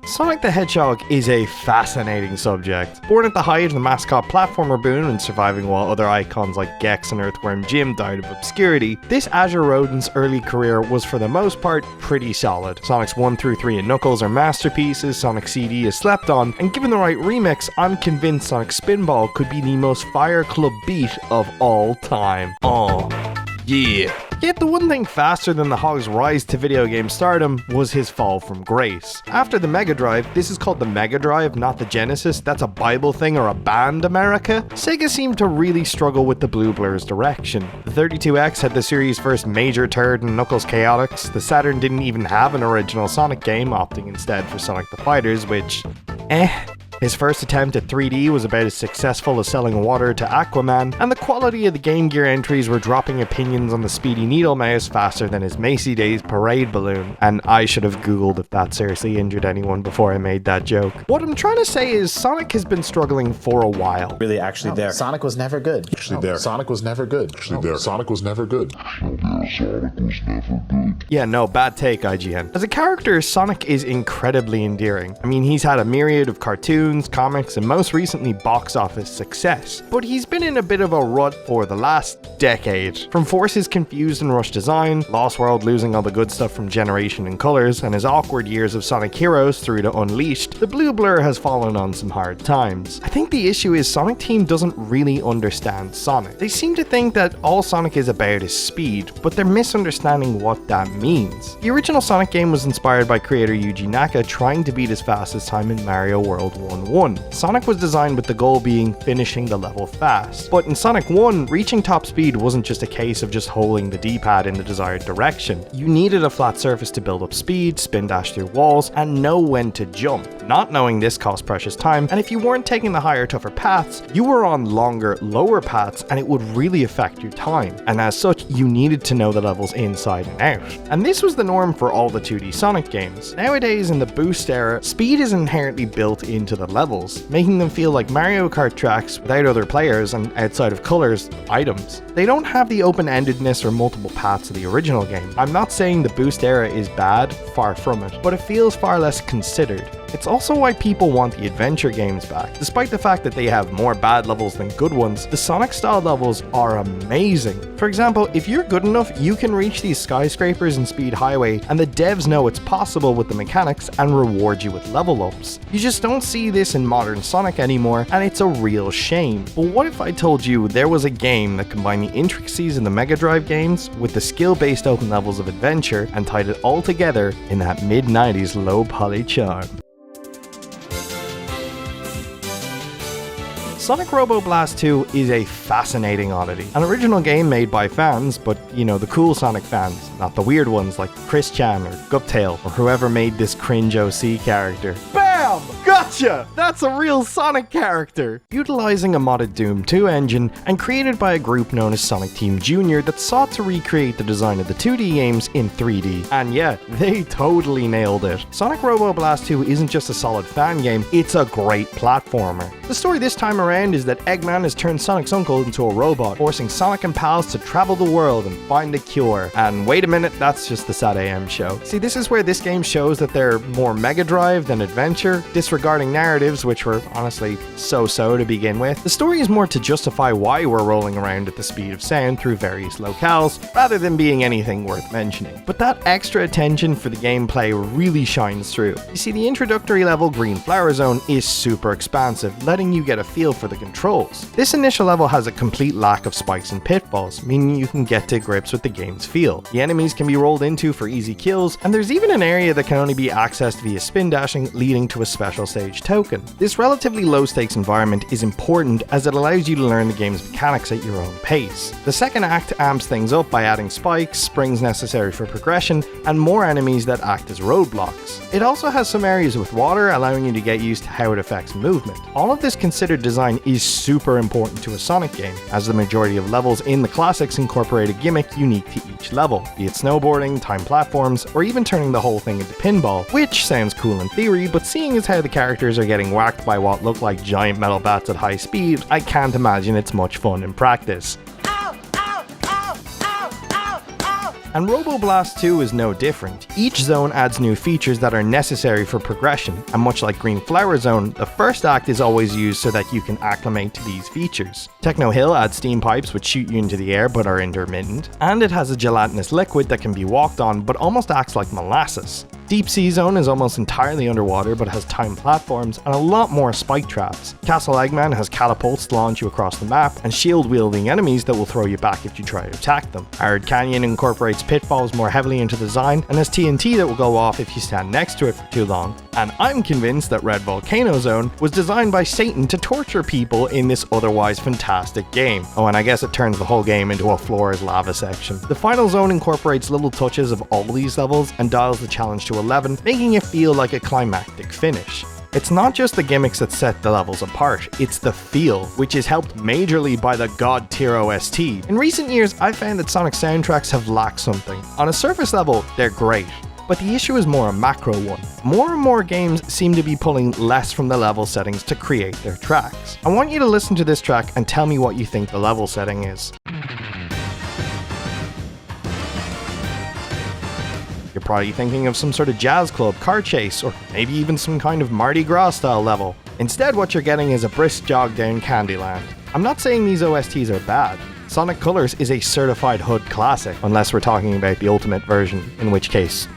Sonic the Hedgehog is a fascinating subject. Born at the height of the mascot platformer boom and surviving while other icons like Gex and Earthworm Jim died of obscurity, this Azure rodent's early career was for the most part pretty solid. Sonics 1 through 3 and Knuckles are masterpieces, Sonic CD is slept on, and given the right remix, I'm convinced Sonic Spinball could be the most Fire Club beat of all time. Oh, yeah. Yet the one thing faster than the Hog's rise to video game stardom was his fall from grace. After the Mega Drive, this is called the Mega Drive, not the Genesis, that's a Bible thing or a band, America, Sega seemed to really struggle with the Blue Blur's direction. The 32X had the series' first major turd in Knuckles Chaotix, the Saturn didn't even have an original Sonic game, opting instead for Sonic the Fighters, which, His first attempt at 3D was about as successful as selling water to Aquaman, and the quality of the Game Gear entries were dropping opinions on the Speedy Needle Mouse faster than his Macy Days parade balloon, and I should have googled if that seriously injured anyone before I made that joke. What I'm trying to say is Sonic has been struggling for a while. Really actually there. Sonic was never good. Actually there. Sonic was never good. Actually there. Sonic was never good. Yeah, no, bad take, IGN. As a character, Sonic is incredibly endearing. I mean, he's had a myriad of cartoons, comics, and most recently box office success. But he's been in a bit of a rut for the last decade. From Force's confused and rushed design, Lost World losing all the good stuff from Generation and Colors, and his awkward years of Sonic Heroes through to Unleashed, the Blue Blur has fallen on some hard times. I think the issue is Sonic Team doesn't really understand Sonic. They seem to think that all Sonic is about is speed, but they're misunderstanding what that means. The original Sonic game was inspired by creator Yuji Naka trying to beat his fastest time in Mario World 1-1. Sonic was designed with the goal being finishing the level fast, but in Sonic 1, reaching top speed wasn't just a case of just holding the D-pad in the desired direction. You needed a flat surface to build up speed, spin dash through walls, and know when to jump. Not knowing this cost precious time, and if you weren't taking the higher, tougher paths, you were on longer, lower paths, and it would really affect your time. And as such, you needed to know the levels inside and out. And this was the norm for all the 2D Sonic games. Nowadays, in the Boost era, speed is inherently built into the levels, making them feel like Mario Kart tracks without other players and outside of Colors, items. They don't have the open-endedness or multiple paths of the original game. I'm not saying the Boost era is bad, far from it, but it feels far less considered. It's also why people want the adventure games back. Despite the fact that they have more bad levels than good ones, the Sonic-style levels are amazing. For example, if you're good enough, you can reach these skyscrapers in Speed Highway, and the devs know it's possible with the mechanics and reward you with level ups. You just don't see this in modern Sonic anymore, and it's a real shame. But what if I told you there was a game that combined the intricacies of the Mega Drive games with the skill-based open levels of adventure and tied it all together in that mid-90s low-poly charm? Sonic Robo Blast 2 is a fascinating oddity. An original game made by fans, but you know, the cool Sonic fans, not the weird ones like Chris Chan or Guptail or whoever made this cringe OC character. BAM! Gotcha! That's a real Sonic character! Utilizing a modded Doom 2 engine and created by a group known as Sonic Team Junior that sought to recreate the design of the 2D games in 3D. And yeah, they totally nailed it. Sonic Robo Blast 2 isn't just a solid fan game, it's a great platformer. The story this time around is that Eggman has turned Sonic's uncle into a robot, forcing Sonic and pals to travel the world and find a cure. And wait a minute, that's just the Sad AM show. See, this is where this game shows that they're more Mega Drive than adventure, disregarding narratives which were honestly so-so to begin with. The story is more to justify why we're rolling around at the speed of sound through various locales, rather than being anything worth mentioning. But that extra attention for the gameplay really shines through. You see, the introductory level Green Flower Zone is super expansive, letting you get a feel for the controls. This initial level has a complete lack of spikes and pitfalls, meaning you can get to grips with the game's feel. The enemies can be rolled into for easy kills, and there's even an area that can only be accessed via spin dashing, leading to a special stage token. This relatively low stakes environment is important as it allows you to learn the game's mechanics at your own pace. The second act amps things up by adding spikes, springs necessary for progression, and more enemies that act as roadblocks. It also has some areas with water, allowing you to get used to how it affects movement. All of this considered design is super important to a Sonic game, as the majority of levels in the classics incorporate a gimmick unique to each level, be it snowboarding, time platforms, or even turning the whole thing into pinball, which sounds cool in theory, but seeing as how the characters are getting whacked by what look like giant metal bats at high speed, I can't imagine it's much fun in practice. And Robo Blast 2 is no different. Each zone adds new features that are necessary for progression, and much like Green Flower Zone, the first act is always used so that you can acclimate to these features. Techno Hill adds steam pipes which shoot you into the air but are intermittent, and it has a gelatinous liquid that can be walked on but almost acts like molasses. Deep Sea Zone is almost entirely underwater but has timed platforms and a lot more spike traps. Castle Eggman has catapults to launch you across the map and shield-wielding enemies that will throw you back if you try to attack them. Arid Canyon incorporates pitfalls more heavily into the design and has TNT that will go off if you stand next to it for too long. And I'm convinced that Red Volcano Zone was designed by Satan to torture people in this otherwise fantastic game. Oh, and I guess it turns the whole game into a floor is lava section. The final zone incorporates little touches of all these levels and dials the challenge to 11, making it feel like a climactic finish. It's not just the gimmicks that set the levels apart, it's the feel, which is helped majorly by the god tier OST. In recent years, I've found that Sonic soundtracks have lacked something. On a surface level, they're great, but the issue is more a macro one. More and more games seem to be pulling less from the level settings to create their tracks. I want you to listen to this track and tell me what you think the level setting is. You're probably thinking of some sort of jazz club, car chase, or maybe even some kind of Mardi Gras style level. Instead, what you're getting is a brisk jog down Candyland. I'm not saying these OSTs are bad. Sonic Colors is a certified hood classic, unless we're talking about the Ultimate version, in which case,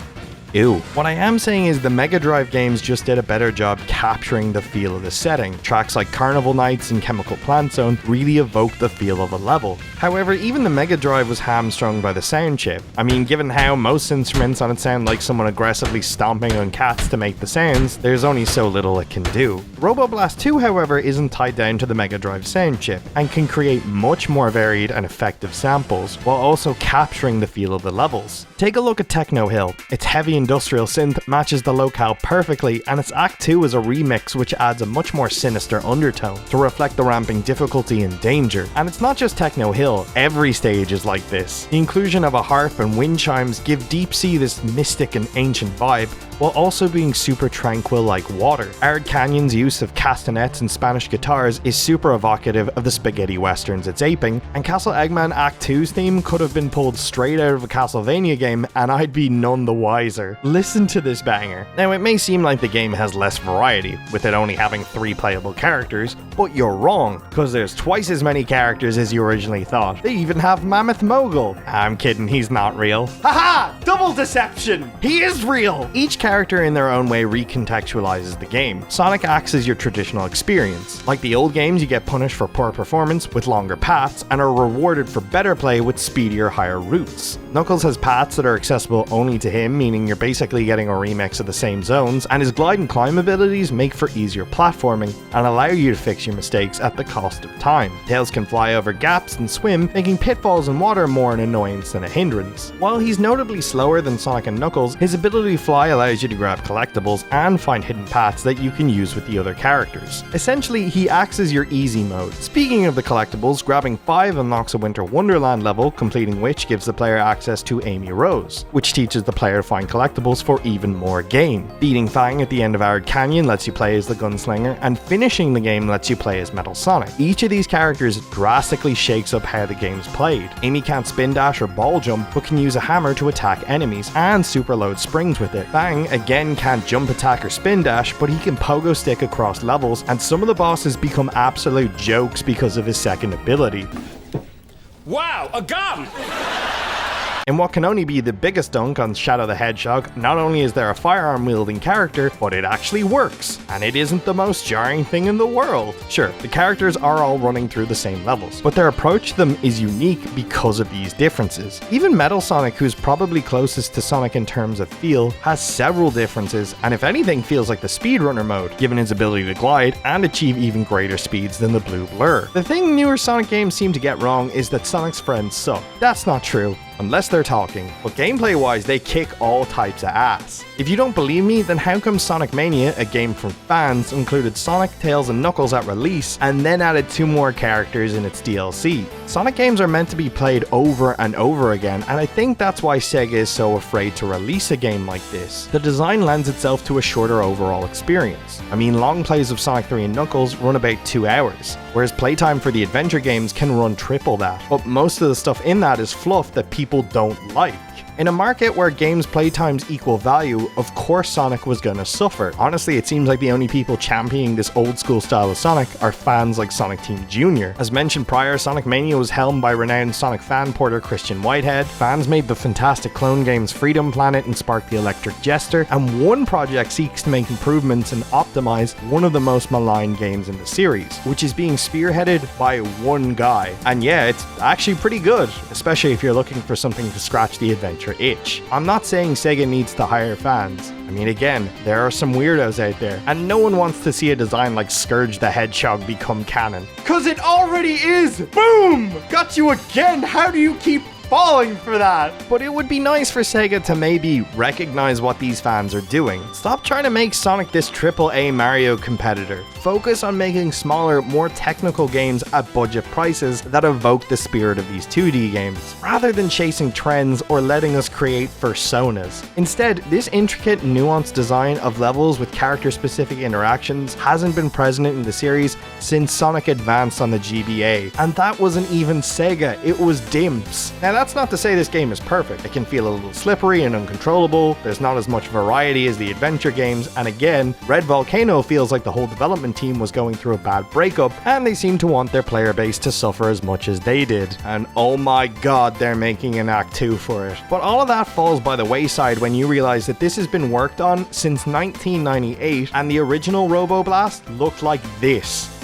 ew. What I am saying is the Mega Drive games just did a better job capturing the feel of the setting. Tracks like Carnival Nights and Chemical Plant Zone really evoke the feel of a level. However, even the Mega Drive was hamstrung by the sound chip. I mean, given how most instruments on it sound like someone aggressively stomping on cats to make the sounds, there's only so little it can do. Robo Blast 2, however, isn't tied down to the Mega Drive sound chip, and can create much more varied and effective samples, while also capturing the feel of the levels. Take a look at Techno Hill. Its heavy industrial synth matches the locale perfectly, and its Act 2 is a remix which adds a much more sinister undertone to reflect the ramping difficulty and danger. And it's not just Techno Hill, every stage is like this. The inclusion of a harp and wind chimes give Deep Sea this mystic and ancient vibe, while also being super tranquil like water. Arid Canyon's use of castanets and Spanish guitars is super evocative of the spaghetti westerns it's aping, and Castle Eggman Act 2's theme could have been pulled straight out of a Castlevania game and I'd be none the wiser. Listen to this banger. Now, it may seem like the game has less variety, with it only having 3 playable characters, but you're wrong, because there's twice as many characters as you originally thought. They even have Mammoth Mogul. I'm kidding, he's not real. Haha! Double deception! He is real! Each character in their own way recontextualizes the game. Sonic acts as your traditional experience. Like the old games, you get punished for poor performance with longer paths, and are rewarded for better play with speedier, higher routes. Knuckles has paths that are accessible only to him, meaning you're basically getting a remix of the same zones, and his glide and climb abilities make for easier platforming, and allow you to fix your mistakes at the cost of time. Tails can fly over gaps and swim, making pitfalls in water more an annoyance than a hindrance. While he's notably slower than Sonic and Knuckles, his ability to fly allows you to grab collectibles and find hidden paths that you can use with the other characters. Essentially, he acts as your easy mode. Speaking of the collectibles, grabbing 5 unlocks a Winter Wonderland level, completing which gives the player access to Amy Rose, which teaches the player to find collectibles for even more gain. Beating Fang at the end of Arid Canyon lets you play as the Gunslinger, and finishing the game lets you play as Metal Sonic. Each of these characters drastically shakes up how the game's played. Amy can't spin dash or ball jump, but can use a hammer to attack enemies, and superload springs with it. Fang again can't jump attack or spin dash, but he can pogo stick across levels, and some of the bosses become absolute jokes because of his second ability. Wow, a gun! In what can only be the biggest dunk on Shadow the Hedgehog, not only is there a firearm-wielding character, but it actually works, and it isn't the most jarring thing in the world. Sure, the characters are all running through the same levels, but their approach to them is unique because of these differences. Even Metal Sonic, who's probably closest to Sonic in terms of feel, has several differences, and if anything feels like the speedrunner mode, given his ability to glide and achieve even greater speeds than the blue blur. The thing newer Sonic games seem to get wrong is that Sonic's friends suck. That's not true, unless they're talking, but gameplay-wise, they kick all types of ass. If you don't believe me, then how come Sonic Mania, a game from fans, included Sonic, Tails, and Knuckles at release, and then added 2 more characters in its DLC? Sonic games are meant to be played over and over again, and I think that's why Sega is so afraid to release a game like this. The design lends itself to a shorter overall experience. I mean, long plays of Sonic 3 and Knuckles run about 2 hours, whereas playtime for the adventure games can run triple that, but most of the stuff in that is fluff that people don't like. In a market where games playtimes equal value, of course Sonic was gonna suffer. Honestly, it seems like the only people championing this old school style of Sonic are fans like Sonic Team Jr. As mentioned prior, Sonic Mania was helmed by renowned Sonic fan porter Christian Whitehead. Fans made the fantastic clone games Freedom Planet and Spark the Electric Jester, and one project seeks to make improvements and optimize one of the most maligned games in the series, which is being spearheaded by one guy. And yeah, it's actually pretty good, especially if you're looking for something to scratch the adventure itch. I'm not saying Sega needs to hire fans. I mean, again, there are some weirdos out there, and no one wants to see a design like Scourge the Hedgehog become canon. Cause it already is! Boom! Got you again! How do you keep falling for that? But it would be nice for Sega to maybe recognize what these fans are doing. Stop trying to make Sonic this AAA Mario competitor. Focus on making smaller, more technical games at budget prices that evoke the spirit of these 2D games, rather than chasing trends or letting us create personas. Instead, this intricate, nuanced design of levels with character-specific interactions hasn't been present in the series since Sonic Advance on the GBA, and that wasn't even Sega, it was Dimps. Now that's not to say this game is perfect. It can feel a little slippery and uncontrollable, there's not as much variety as the adventure games, and again, Red Volcano feels like the whole development team was going through a bad breakup, and they seem to want their player base to suffer as much as they did. And oh my god, they're making an Act 2 for it. But all of that falls by the wayside when you realize that this has been worked on since 1998, and the original Robo Blast looked like this.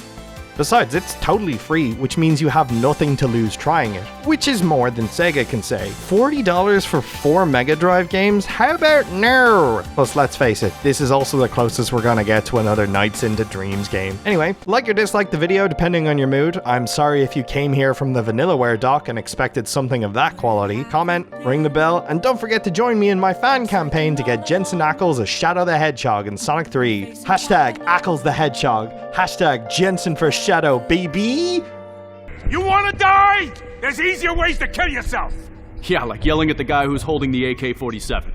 Besides, it's totally free, which means you have nothing to lose trying it, which is more than Sega can say. $40 for 4 Mega Drive games? How about no? Plus, let's face it, this is also the closest we're gonna get to another Nights into Dreams game. Anyway, like or dislike the video depending on your mood. I'm sorry if you came here from the Vanillaware dock and expected something of that quality. Comment, ring the bell, and don't forget to join me in my fan campaign to get Jensen Ackles as Shadow the Hedgehog in Sonic 3. Hashtag Ackles the Hedgehog. Hashtag Jensen for Shadow, baby! You wanna die? There's easier ways to kill yourself! Yeah, like yelling at the guy who's holding the AK-47.